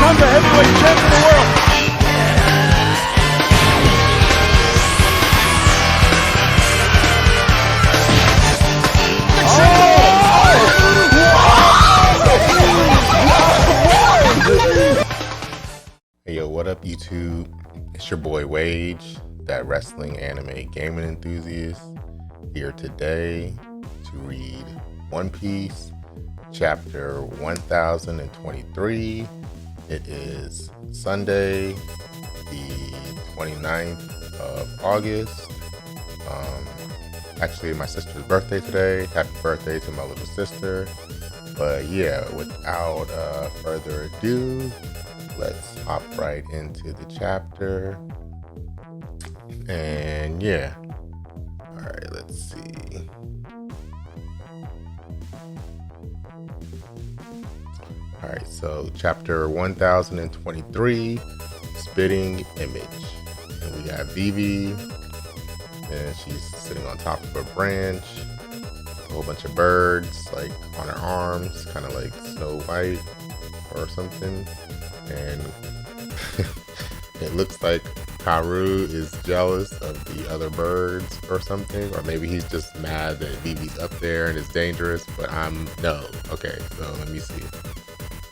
becomes a heavyweight champion of the world. Hey yo, what up YouTube? It's your boy Wage, that wrestling anime gaming enthusiast, here today to read One Piece chapter 1023. It is Sunday, the 29th of August. Actually my sister's birthday today. Happy birthday to my little sister. But yeah, without further ado, let's hop right into the chapter. And yeah, all right, let's see. All right, so chapter 1023, Spitting Image. And we got Vivi, and she's sitting on top of a branch. A whole bunch of birds like on her arms, kind of like Snow White or something. And it looks like Karu is jealous of the other birds or something, or maybe he's just mad that Vivi's up there and it's dangerous, but no. Okay, so let me see.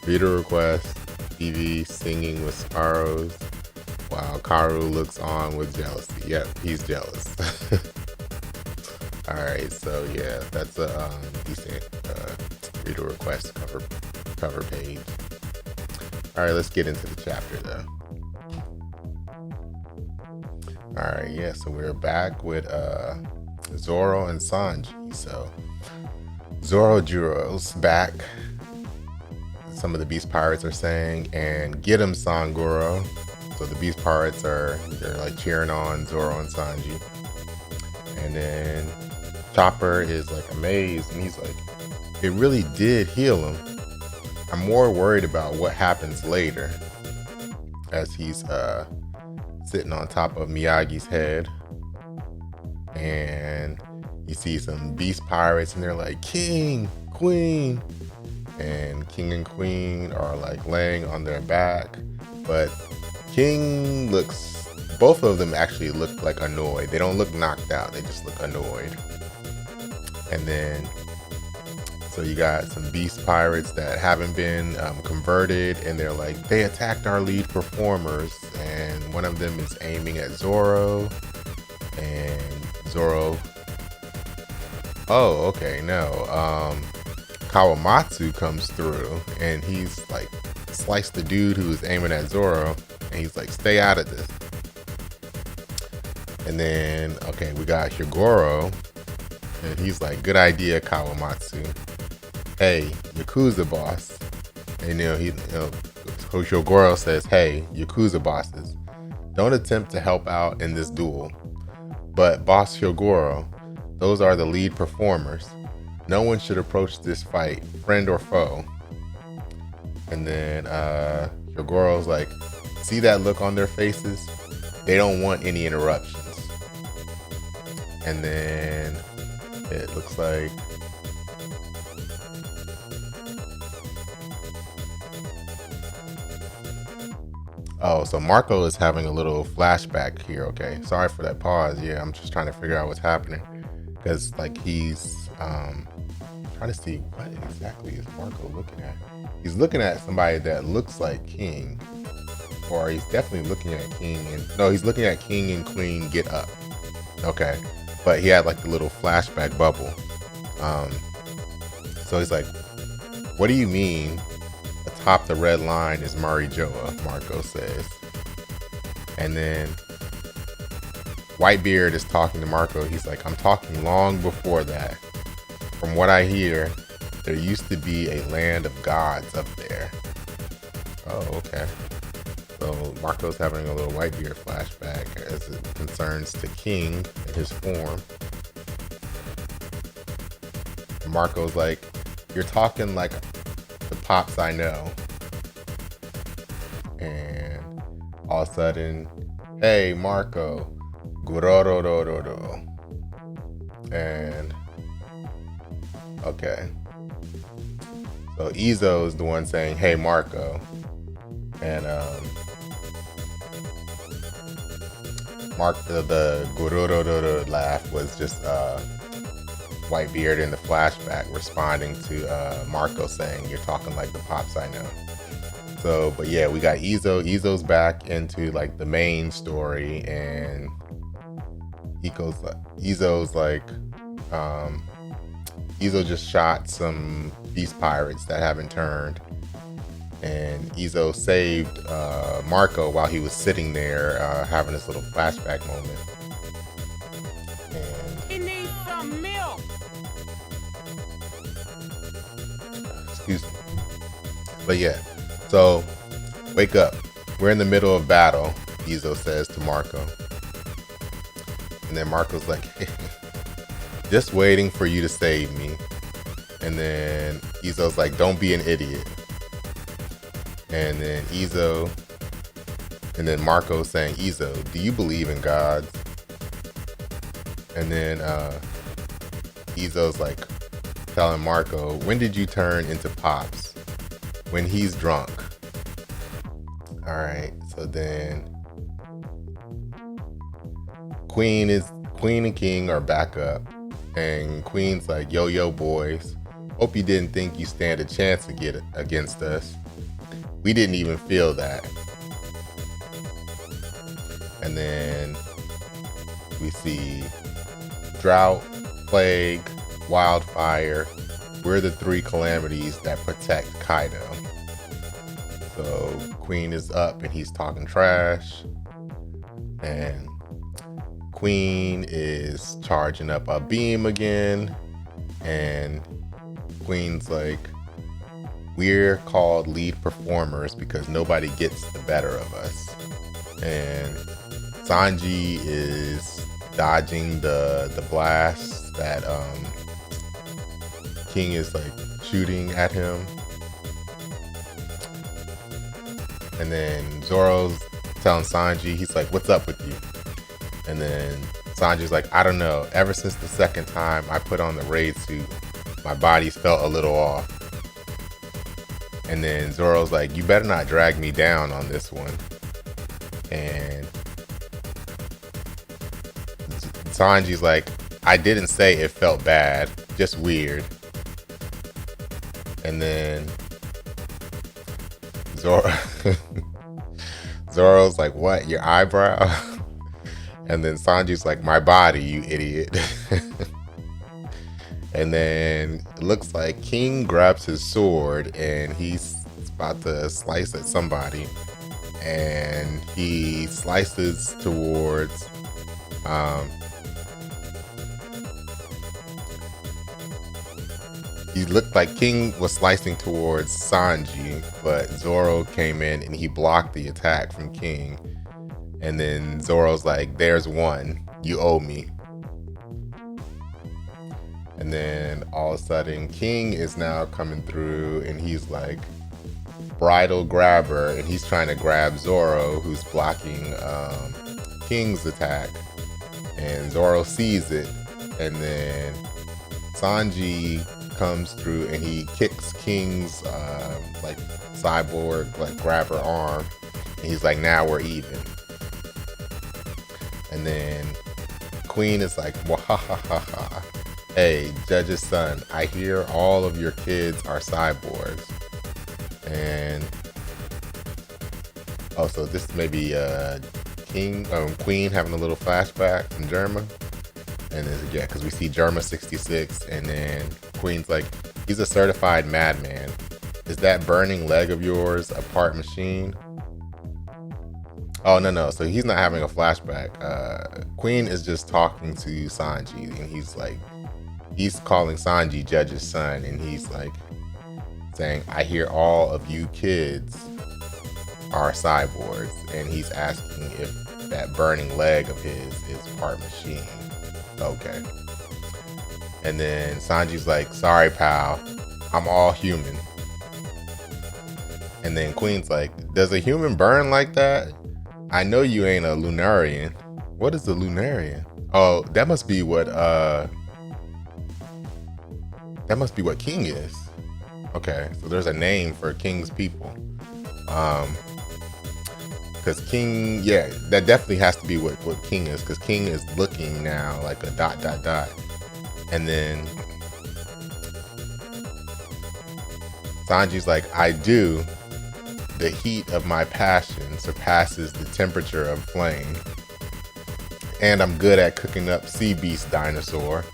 Reader request, Vivi singing with sparrows while Karu looks on with jealousy. Yep, he's jealous. Alright, so yeah, that's a decent reader request cover page. Alright, let's get into the chapter though. Alright, yeah, so we're back with Zoro and Sanji. So Zorojuro's back, some of the Beast Pirates are saying, and get him, Sangoro. So the Beast Pirates they're like cheering on Zoro and Sanji. And then Chopper is like amazed, and he's like, it really did heal him. I'm more worried about what happens later, as he's sitting on top of Miyagi's head, and you see some Beast Pirates, and they're like, King, Queen, and King and Queen are like laying on their back, but King both of them actually look like annoyed. They don't look knocked out, they just look annoyed. And then so you got some Beast Pirates that haven't been converted, and they're like, they attacked our lead performers, and one of them is aiming at Zoro, and Zoro, oh, okay, no, Kawamatsu comes through, and he's like, sliced the dude who was aiming at Zoro, and he's like, stay out of this. And then, okay, we got Hyogoro, and he's like, good idea, Kawamatsu. Hey, Yakuza boss. And Hyogoro says, hey, Yakuza bosses, don't attempt to help out in this duel. But boss Hyogoro, those are the lead performers. No one should approach this fight, friend or foe. And then Hyogoro's like, see that look on their faces? They don't want any interruptions. And then it looks like so Marco is having a little flashback here. Okay, sorry for that pause. Yeah, I'm just trying to figure out what's happening, because like he's trying to see what exactly is Marco looking at. He's looking at somebody that looks like King, or he's definitely looking at King, and no, he's looking at King and Queen get up. Okay, but he had like the little flashback bubble. So he's like, what do you mean atop the red line is Marijoa? Marco says. And then Whitebeard is talking to Marco. He's like, I'm talking long before that. From what I hear, there used to be a land of gods up there. Oh, okay. So Marco's having a little Whitebeard flashback as it concerns to King and his form. And Marco's like, you're talking like the Pops I know. And all of a sudden, hey Marco, Gurororororo. And okay. So Izo is the one saying, hey Marco. And Mark the gururururu laugh was just Whitebeard in the flashback responding to Marco saying, "You're talking like the pops I know." So, but yeah, we got Izo. Izo's back into like the main story, and Izo's like, Izo just shot some beast pirates that haven't turned, and Izo saved Marco while he was sitting there having this little flashback moment. And He needs some milk. excuse me. But yeah, so wake up. We're in the middle of battle, Izo says to Marco. And then Marco's like, just waiting for you to save me. And then Izo's like, don't be an idiot. And then Marco's saying, Izo, do you believe in gods? And then Izo's like telling Marco, when did you turn into Pops? When he's drunk. All right, so then Queen and King are back up, and Queen's like, yo boys, hope you didn't think you stand a chance to get against us. We didn't even feel that. And then we see drought, plague, wildfire. We're the three calamities that protect Kaido. So Queen is up and he's talking trash, and Queen is charging up a beam again, and Queen's like, we're called lead performers because nobody gets the better of us. And Sanji is dodging the blast that King is like shooting at him. And then Zoro's telling Sanji, he's like, what's up with you? And then Sanji's like, I don't know. Ever since the second time I put on the raid suit, my body's felt a little off. And then Zoro's like, you better not drag me down on this one. And Sanji's like, I didn't say it felt bad, just weird. And then Zoro's like, what, your eyebrow? And then Sanji's like, my body, you idiot. And then it looks like King grabs his sword and he's about to slice at somebody. And he slices towards he looked like King was slicing towards Sanji, but Zoro came in and he blocked the attack from King. And then Zoro's like, there's one, you owe me. And then all of a sudden King is now coming through and he's like bridal grabber, and he's trying to grab Zoro, who's blocking King's attack. And Zoro sees it, and then Sanji comes through and he kicks King's like cyborg like grabber arm, and he's like, now we're even. And then Queen is like, wahahaha, hey, Judge's son, I hear all of your kids are cyborgs. And also this may be Queen having a little flashback from Germa. And then, yeah, because we see Germa 66, and then Queen's like, he's a certified madman. Is that burning leg of yours a part machine? Oh, no. So he's not having a flashback. Queen is just talking to Sanji, and he's calling Sanji Judge's son, and he's like saying, I hear all of you kids are cyborgs, and he's asking if that burning leg of his is part machine. Okay. And then Sanji's like, sorry pal, I'm all human. And then Queen's like, does a human burn like that? I know you ain't a Lunarian. What is a Lunarian? Oh, that must be what King is. Okay, so there's a name for King's people. Because King, yeah, that definitely has to be what King is. Because King is looking now like a ... And then Sanji's like, I do. The heat of my passion surpasses the temperature of flame. And I'm good at cooking up sea beast dinosaur.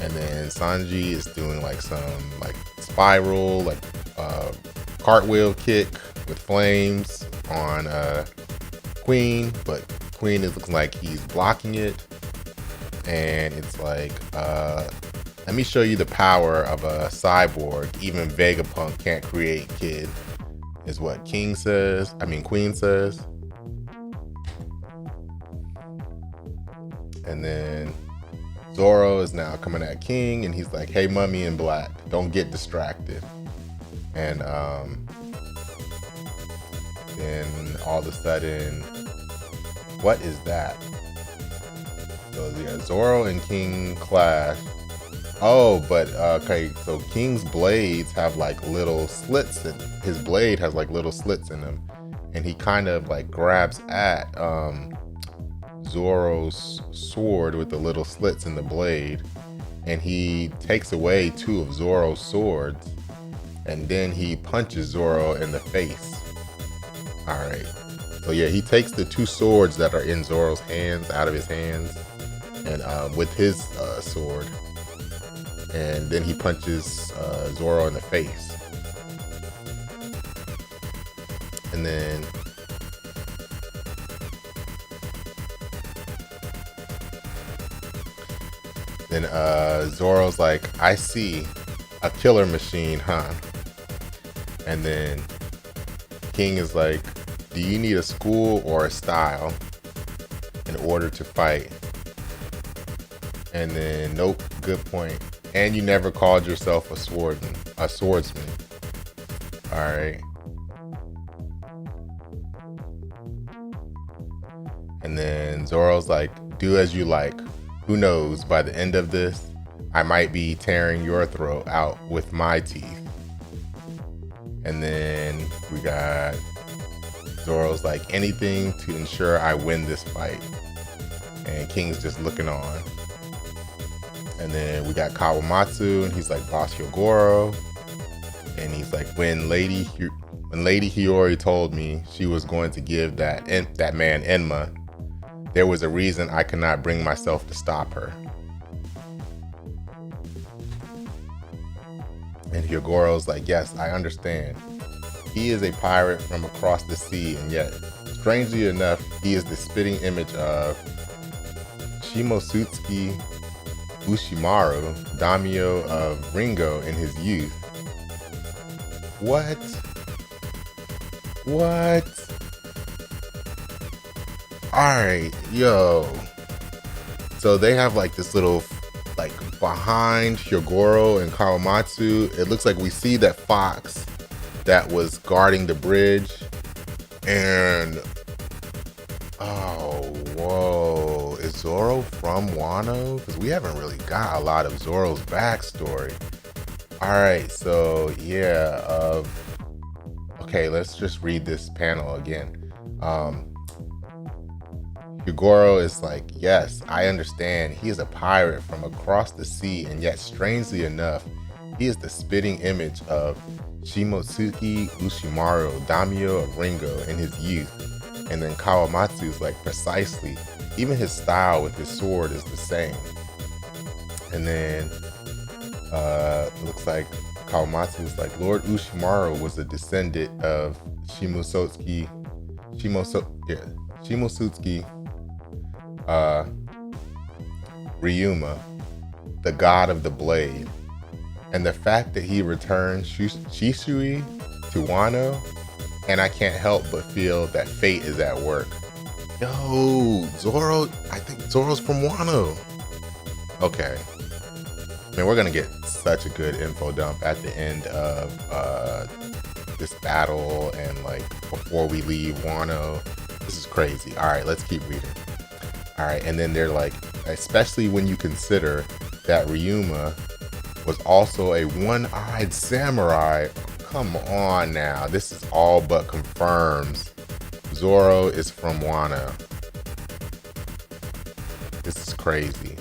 And then Sanji is doing like some like spiral, like cartwheel kick with flames on Queen, but Queen is looking like he's blocking it. And it's like, let me show you the power of a cyborg. Even Vegapunk can't create, kid, is what Queen says. And then Zoro is now coming at King, and he's like, hey, Mummy in Black, don't get distracted. And then all of a sudden, what is that? So yeah, Zoro and King clash. Oh, but okay, so King's blades have like little slits in his blade has like little slits in them, and he kind of like grabs at Zoro's sword with the little slits in the blade, and he takes away 2 of Zoro's swords, and then he punches Zoro in the face. All right, so yeah, he takes the 2 swords that are in Zoro's hands out of his hands, and with his sword, and then he punches Zoro in the face. And then Zoro's like, I see a killer machine, huh? And then King is like, do you need a school or a style in order to fight? And then, nope, good point. And you never called yourself a swordsman. All right. And then Zoro's like, do as you like. Who knows, by the end of this, I might be tearing your throat out with my teeth. And then we got Zoro's like, anything to ensure I win this fight. And King's just looking on. And then we got Kawamatsu, and he's like, Boss Hyogoro. And he's like, when Lady Hiyori told me she was going to give that man Enma, there was a reason I could not bring myself to stop her. And Hyogoro's like, yes, I understand. He is a pirate from across the sea, and yet, strangely enough, he is the spitting image of Shimosutsuki Ushimaru, daimyo of Ringo in his youth. What? Alright, yo. So they have like this little, like behind Hyogoro and Kawamatsu, it looks like we see that fox that was guarding the bridge. And oh, whoa, is Zoro from Wano? Because we haven't really got a lot of Zoro's backstory. Alright, so yeah, okay, let's just read this panel again. Hyogoro is like, yes, I understand. He is a pirate from across the sea, and yet strangely enough, he is the spitting image of Shimotsuki Ushimaru, daimyo of Ringo in his youth. And then Kawamatsu is like, precisely. Even his style with his sword is the same. And then it looks like Kawamatsu is like, Lord Ushimaru was a descendant of Shimosutsuki Ryuma, the god of the blade. And the fact that he returned Shisui to Wano, and I can't help but feel that fate is at work. Yo, Zoro, I think Zoro's from Wano. Okay. Man, we're gonna get such a good info dump at the end of this battle, and like before we leave Wano. This is crazy. All right, let's keep reading. All right, and then they're like, especially when you consider that Ryuma was also a one-eyed samurai. Come on now, this is all but confirms Zoro is from Wano. This is crazy.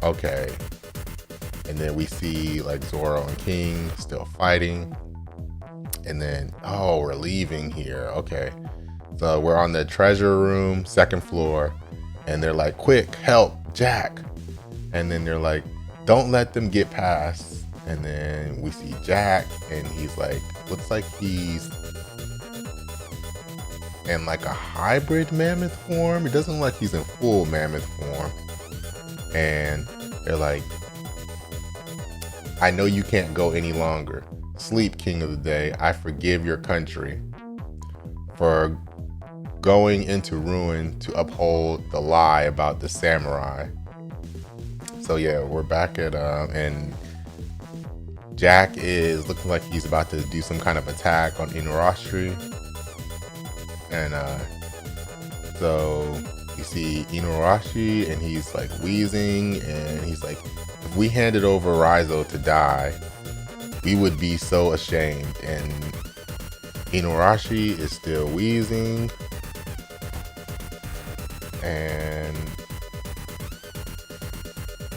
Okay. And then we see like Zoro and King still fighting. And then, oh, we're leaving here. Okay. So we're on the treasure room, second floor. And they're like, quick, help, Jack. And then they're like, don't let them get past. And then we see Jack, and he's like, looks like he's in like a hybrid mammoth form. It doesn't look like he's in full mammoth form. And they're like, I know you can't go any longer. Sleep, King of the Day. I forgive your country for going into ruin to uphold the lie about the samurai. So yeah, we're back at and Jack is looking like he's about to do some kind of attack on Inuarashi. And so you see Inuarashi, and he's like wheezing, and he's like, if we handed over Raizo to die, we would be so ashamed. And Inuarashi is still wheezing. And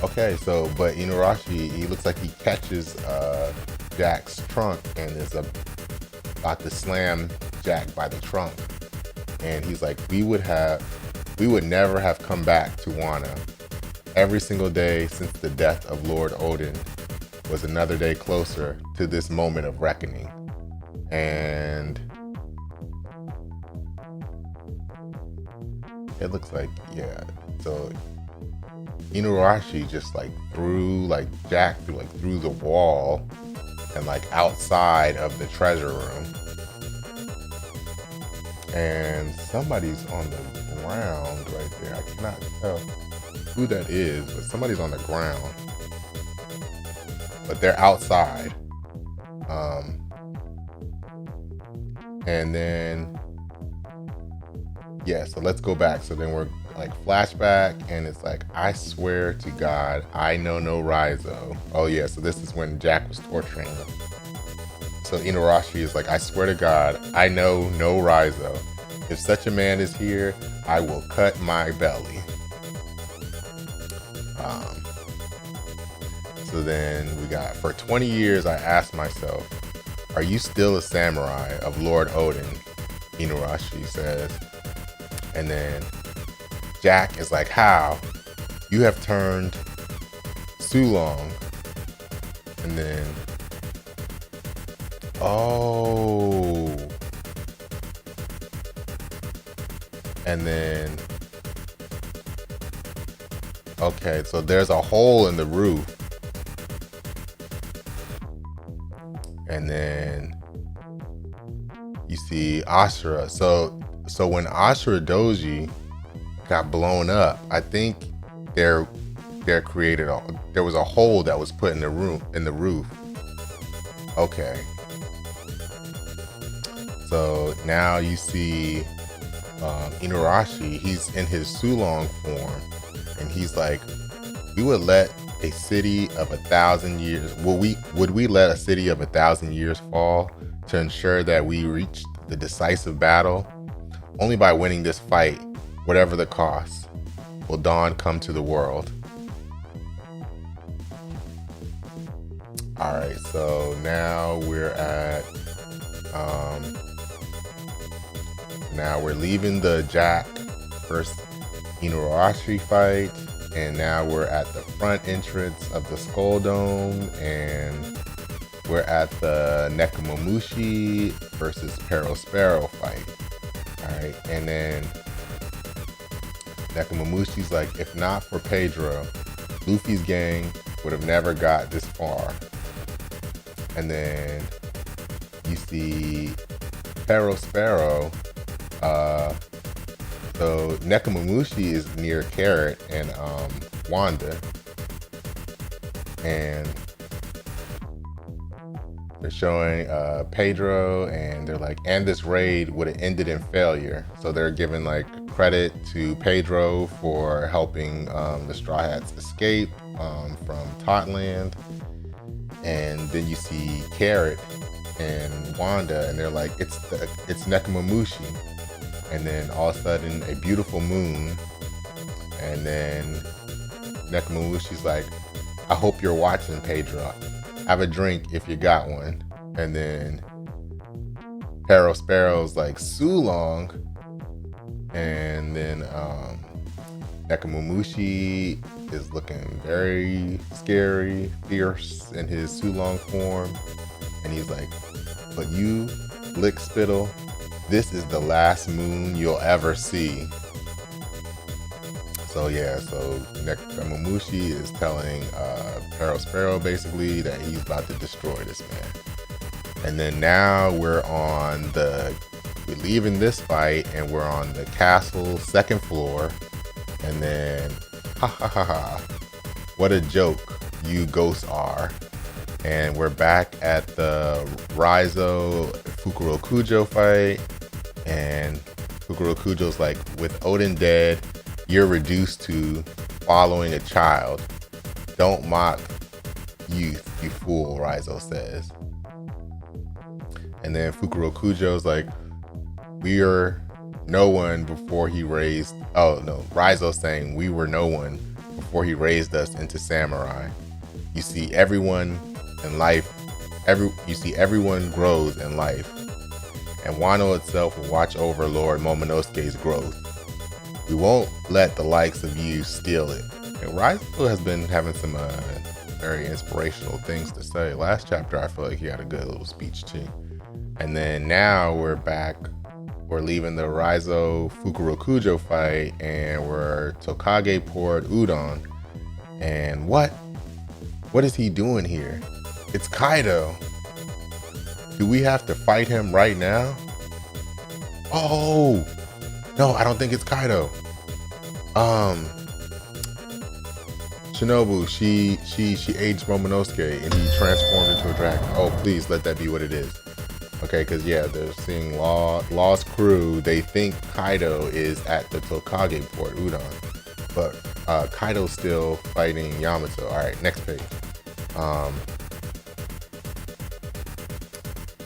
okay, so but Inuarashi, he looks like he catches Jack's trunk and is about to slam Jack by the trunk. And he's like, we would never have come back to Wano. Every single day since the death of Lord Odin was another day closer to this moment of reckoning. And it looks like, yeah, so Inuarashi just like threw like Jack through the wall and like outside of the treasure room. And somebody's on the ground right there. I cannot tell who that is, but somebody's on the ground. But they're outside. And then, yeah, so let's go back. So then we're like flashback, and it's like, I swear to God, I know no Raizo. Oh yeah, so this is when Jack was torturing him. So Inuarashi is like, I swear to God, I know no Raizo. If such a man is here, I will cut my belly. So then we got, for 20 years I asked myself, are you still a samurai of Lord Odin? Inuarashi says. And then Jack is like, how? You have turned Soolong. And then, oh. And then, okay, so there's a hole in the roof. And then you see Ashura. So when Ashura Doji got blown up, I think there was a hole that was put in the roof. Okay. So now you see Inuarashi, he's in his Soolong form, and he's like, we would let a city of 1,000 years, would we let a city of 1,000 years fall to ensure that we reached the decisive battle? Only by winning this fight, whatever the cost, will dawn come to the world. All right, so now we're at, now we're leaving the Jack versus Inuarashi fight, and now we're at the front entrance of the Skull Dome, and we're at the Nekomamushi versus Perospero fight. All right, and then Nekomamushi's like, if not for Pedro, Luffy's gang would have never got this far. And then you see Perospero. So Nekomamushi is near Carrot and Wanda, and they're showing Pedro, and they're like, and this raid would have ended in failure. So they're giving like credit to Pedro for helping the Straw Hats escape from Totland. And then you see Carrot, and Wanda, and they're like, it's Nekomamushi. And then all of a sudden, a beautiful moon. And then Nekomamushi's like, I hope you're watching, Pedro. Have a drink if you got one. And then Peril Sparrow's like, Sooo long. And then Nekomamushi is looking very scary, fierce in his Sooo long form. And he's like, but you, Lick Spittle, this is the last moon you'll ever see. So yeah, so Nekomamushi is telling Peril Sparrow basically that he's about to destroy this man. And then now we're leaving this fight and we're on the castle second floor. And then, ha ha ha ha, what a joke you ghosts are. And we're back at the Raizo Fukurokujo fight. And Fukurokujo's like, with Odin dead, you're reduced to following a child. Don't mock youth, you fool, Raizo says. And then Fukurokujo's like, we are no one before he raised, oh no, Raizo's saying we were no one before he raised us into samurai. You see everyone in life, everyone grows in life. And Wano itself will watch over Lord Momonosuke's growth. We won't let the likes of you steal it. And Raizo has been having some very inspirational things to say. Last chapter, I feel like he had a good little speech too. And then now we're back. We're leaving the Raizo Fukurokujo fight and we're Tokage Port Udon. And what is he doing here? It's Kaido. Do we have to fight him right now? Oh, no, I don't think it's Kaido. Shinobu, she aged Momonosuke and he transformed into a dragon. Oh, please let that be what it is. Okay, because yeah, they're seeing Law's crew. They think Kaido is at the Tokage Port Udon, but Kaido's still fighting Yamato. All right, next page.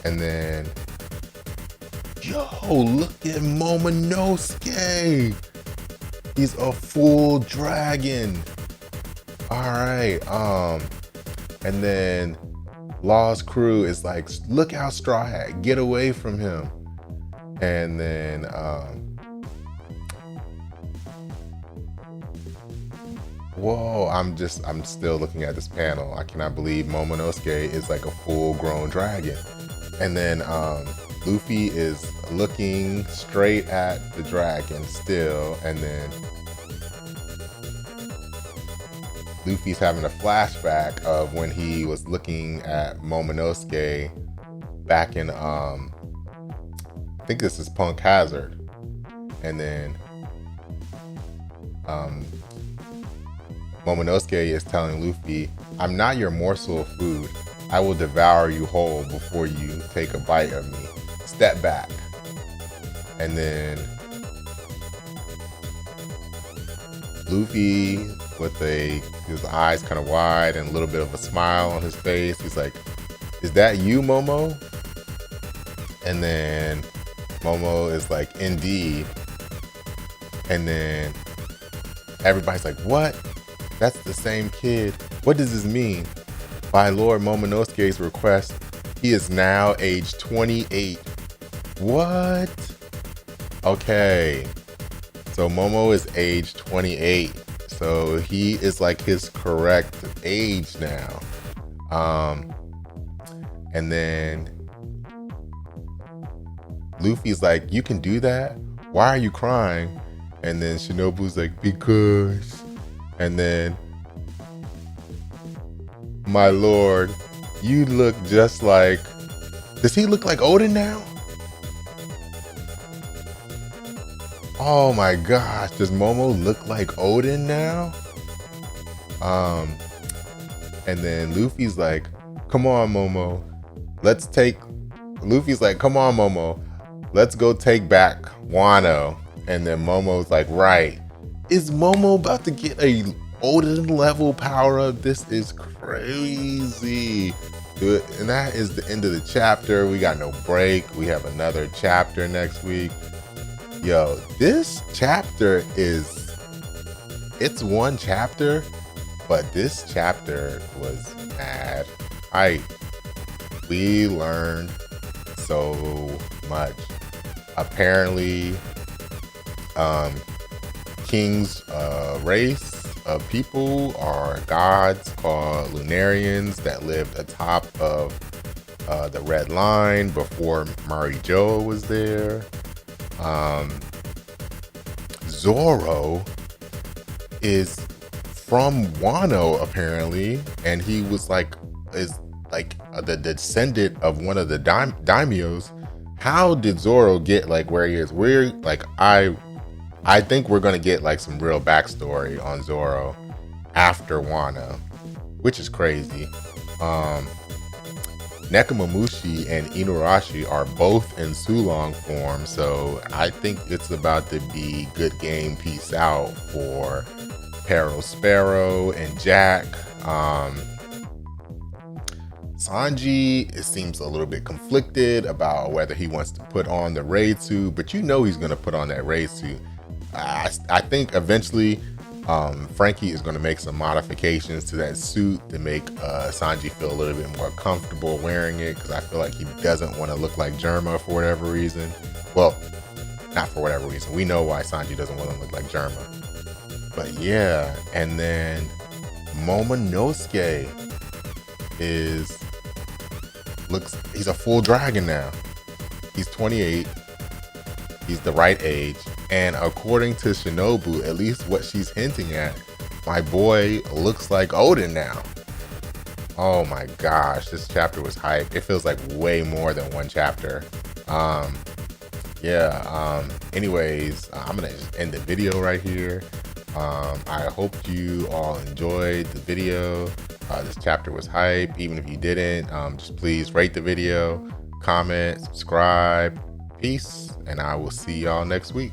And then, yo, look at Momonosuke. He's a full dragon. All right. And then Law's crew is like, look out, Straw Hat, get away from him. And then, whoa, I'm still looking at this panel. I cannot believe Momonosuke is like a full-grown dragon. And then Luffy is looking straight at the dragon still, and then Luffy's having a flashback of when he was looking at Momonosuke back in I think this is Punk Hazard. And then Momonosuke is telling Luffy, I'm not your morsel of food. I will devour you whole before you take a bite of me. Step back. And then Luffy, with his eyes kind of wide and a little bit of a smile on his face, he's like, is that you, Momo? And then Momo is like, indeed. And then everybody's like, what? That's the same kid. What does this mean? By Lord Momonosuke's request, he is now age 28. What? Okay. So Momo is age 28. So he is like his correct age now. And then Luffy's like, you can do that? Why are you crying? And then Shinobu's like, because. And then, my lord, you look just like, does he look like Odin now? Oh my gosh, does Momo look like Odin now? And then Luffy's like, come on, Momo. Luffy's like, come on, Momo. Let's go take back Wano. And then Momo's like, right. Is Momo about to get a Odin level power up? This is crazy. Good. And that is the end of the chapter. We got no break. We have another chapter next week. Yo, this chapter it's one chapter, but this chapter was mad. We learned so much. Apparently, King's race of people are gods called Lunarians that lived atop of the Red Line before Mari Joa was there. Zoro is from Wano apparently, and he was is the descendant of one of the daimyos. How did Zoro get where he is? I think we're gonna get some real backstory on Zoro after Wano, which is crazy. Nekomamushi and Inuarashi are both in Sulong form, so I think it's about to be good game, peace out for Peril Sparrow and Jack. Sanji, it seems a little bit conflicted about whether he wants to put on the raid suit, but he's going to put on that raid suit. I think eventually Frankie is going to make some modifications to that suit to make Sanji feel a little bit more comfortable wearing it, because I feel like he doesn't want to look like Germa for whatever reason. Well, not for whatever reason. We know why Sanji doesn't want to look like Germa. But yeah, and then Momonosuke he's a full dragon now. He's 28. He's the right age. And according to Shinobu, at least what she's hinting at, my boy looks like Odin now. Oh my gosh, this chapter was hype. It feels like way more than one chapter. Anyways, I'm gonna just end the video right here. I hope you all enjoyed the video. This chapter was hype. Even if you didn't, just please rate the video, comment, subscribe. Peace, and I will see y'all next week.